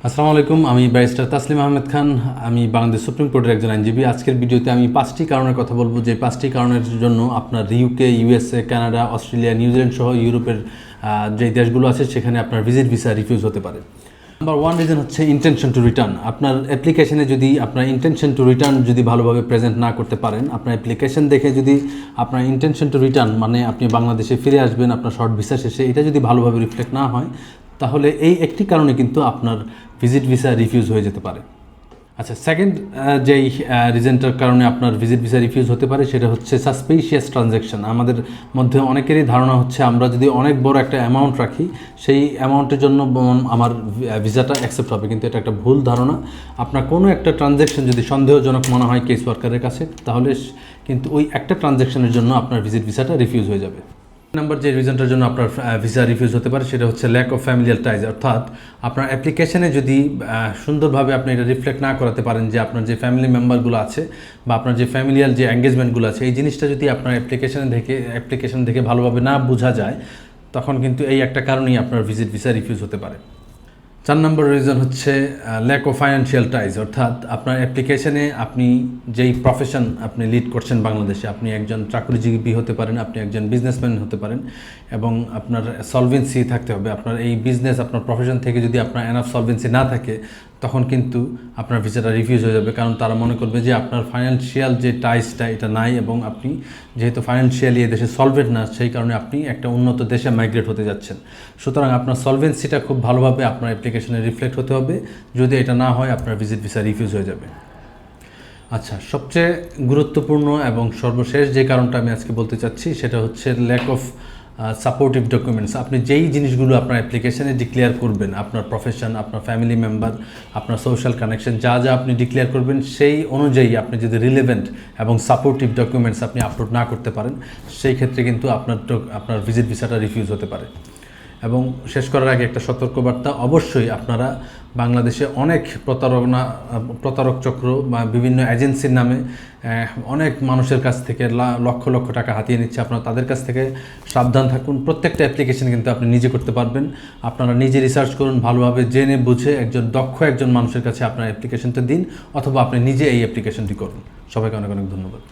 আসসালামু আলাইকুম, আমি ব্যারিস্টার তাসলিম আহমেদ খান। আমি বাংলাদেশ সুপ্রিম কোর্টের একজন আইনজীবী। আজকের ভিডিওতে আমি 5টি কারণের কথা বলবো, যে 5টি কারণের জন্য আপনার UK, USA, Canada, Australia, New Zealand সহ ইউরোপের যে দেশগুলো আছে সেখানে আপনার ভিজিট ভিসা রিফিউজ হতে পারে। নাম্বার 1 রিজন হচ্ছে ইন্টেনশন টু রিটার্ন। আপনার অ্যাপ্লিকেশনে যদি আপনার ইন্টেনশন টু রিটার্ন যদি ভালোভাবে প্রেজেন্ট না করতে পারেন, আপনার অ্যাপ্লিকেশন দেখে যদি আপনার ইন্টেনশন টু রিটার্ন মানে আপনি বাংলাদেশে ফিরে আসবেন আপনার শর্ট ভিসা শেষে, এটা যদি ভালোভাবে রিফ্লেক্ট না হয়, তাহলে এই একটি কারণে কিন্তু আপনার ভিজিট ভিসা রিফিউজ হয়ে যেতে পারে। আচ্ছা, সেকেন্ড যেই রিজনটার কারণে আপনার ভিজিট ভিসা রিফিউজ হতে পারে সেটা হচ্ছে সাসপিশিয়াস ট্রানজ্যাকশন। আমাদের মধ্যে অনেকেরই ধারণা হচ্ছে আমরা যদি অনেক বড় একটা অ্যামাউন্ট রাখি সেই অ্যামাউন্টের জন্য আমার ভিসাটা অ্যাকসেপ্ট হবে, কিন্তু এটা একটা ভুল ধারণা। আপনার কোনো একটা ট্রানজ্যাকশন যদি সন্দেহজনক মনে হয় কেস ওয়ার্কারের কাছে, তাহলে কিন্তু ওই একটা ট্রানজ্যাকশনের জন্য আপনার ভিজিট ভিসাটা রিফিউজ হয়ে যাবে। নাম্বার যে রিজনটার জন্য আপনার ভিসা রিফিউজ হতে পারে সেটা হচ্ছে ল্যাক অফ ফ্যামিলিয়াল টাইজ। অর্থাৎ আপনার অ্যাপ্লিকেশনে যদি সুন্দরভাবে আপনি এটা রিফ্লেক্ট না করাতে পারেন যে আপনার যে ফ্যামিলি মেম্বারগুলো আছে বা আপনার যে ফ্যামিলিয়াল যে এঙ্গেজমেন্টগুলো আছে, এই জিনিসটা যদি আপনার অ্যাপ্লিকেশন দেখে ভালোভাবে না বোঝা যায়, তখন কিন্তু এই একটা কারণেই আপনার ভিজিট ভিসা রিফিউজ হতে পারে। 4 নম্বর রিজন হচ্ছে ল্যাক অফ ফাইন্যান্সিয়াল টাইজ। অর্থাৎ আপনার অ্যাপ্লিকেশনে আপনি যেই প্রফেশন আপনি লিড করছেন বাংলাদেশে, আপনি একজন চাকরিজীবী হতে পারেন, আপনি একজন বিজনেসম্যান হতে পারেন, এবং আপনার সলভেন্সি থাকতে হবে। আপনার এই বিজনেস আপনার প্রফেশন থেকে যদি আপনার এনাফ সলভেন্সি না থাকে, তখন কিন্তু আপনার ভিসাটা রিফিউজ হয়ে যাবে, কারণ তারা মনে করবে যে আপনার ফাইন্যান্সিয়াল যে টাইজটা এটা নাই, এবং আপনি যেহেতু ফাইন্যান্সিয়ালি এদেশে সলভেন্ট না, সেই কারণে আপনি একটা উন্নত দেশে মাইগ্রেট হতে যাচ্ছেন। সুতরাং আপনার সলভেন্সিটা খুব ভালোভাবে আপনার অ্যাপ্লিকেশনে রিফ্লেক্ট হতে হবে। যদি এটা না হয়, আপনার ভিজিট ভিসা রিফিউজ হয়ে যাবে। আচ্ছা, সবচেয়ে গুরুত্বপূর্ণ এবং সর্বশেষ যে কারণটা আমি আজকে বলতে চাচ্ছি সেটা হচ্ছে ল্যাক অফ সাপোর্টিভ ডকুমেন্টস। আপনি যেই জিনিসগুলো আপনার অ্যাপ্লিকেশনে ডিক্লেয়ার করবেন, আপনার প্রফেশন, আপনার ফ্যামিলি মেম্বার, আপনার সোশ্যাল কানেকশন, যা যা আপনি ডিক্লেয়ার করবেন, সেই অনুযায়ী আপনি যদি রিলেভেন্ট এবং সাপোর্টিভ ডকুমেন্টস আপনি আপলোড না করতে পারেন, সেই ক্ষেত্রে কিন্তু আপনার ভিজিট ভিসাটা রিফিউজ হতে পারে। এবং শেষ করার আগে একটা সতর্কবার্তা, অবশ্যই আপনারা বাংলাদেশে অনেক প্রতারক চক্র বা বিভিন্ন এজেন্সির নামে অনেক মানুষের কাছ থেকে লক্ষ লক্ষ টাকা হাতিয়ে নিচ্ছে। আপনারা তাদের কাছ থেকে সাবধান থাকুন। প্রত্যেকটা অ্যাপ্লিকেশন কিন্তু আপনি নিজে করতে পারবেন। আপনারা নিজে রিসার্চ করুন, ভালোভাবে জেনে বুঝে দক্ষ একজন মানুষের কাছে আপনার অ্যাপ্লিকেশনটা দিন, অথবা আপনি নিজে এই অ্যাপ্লিকেশনটি করুন। সবাইকে অনেক অনেক ধন্যবাদ।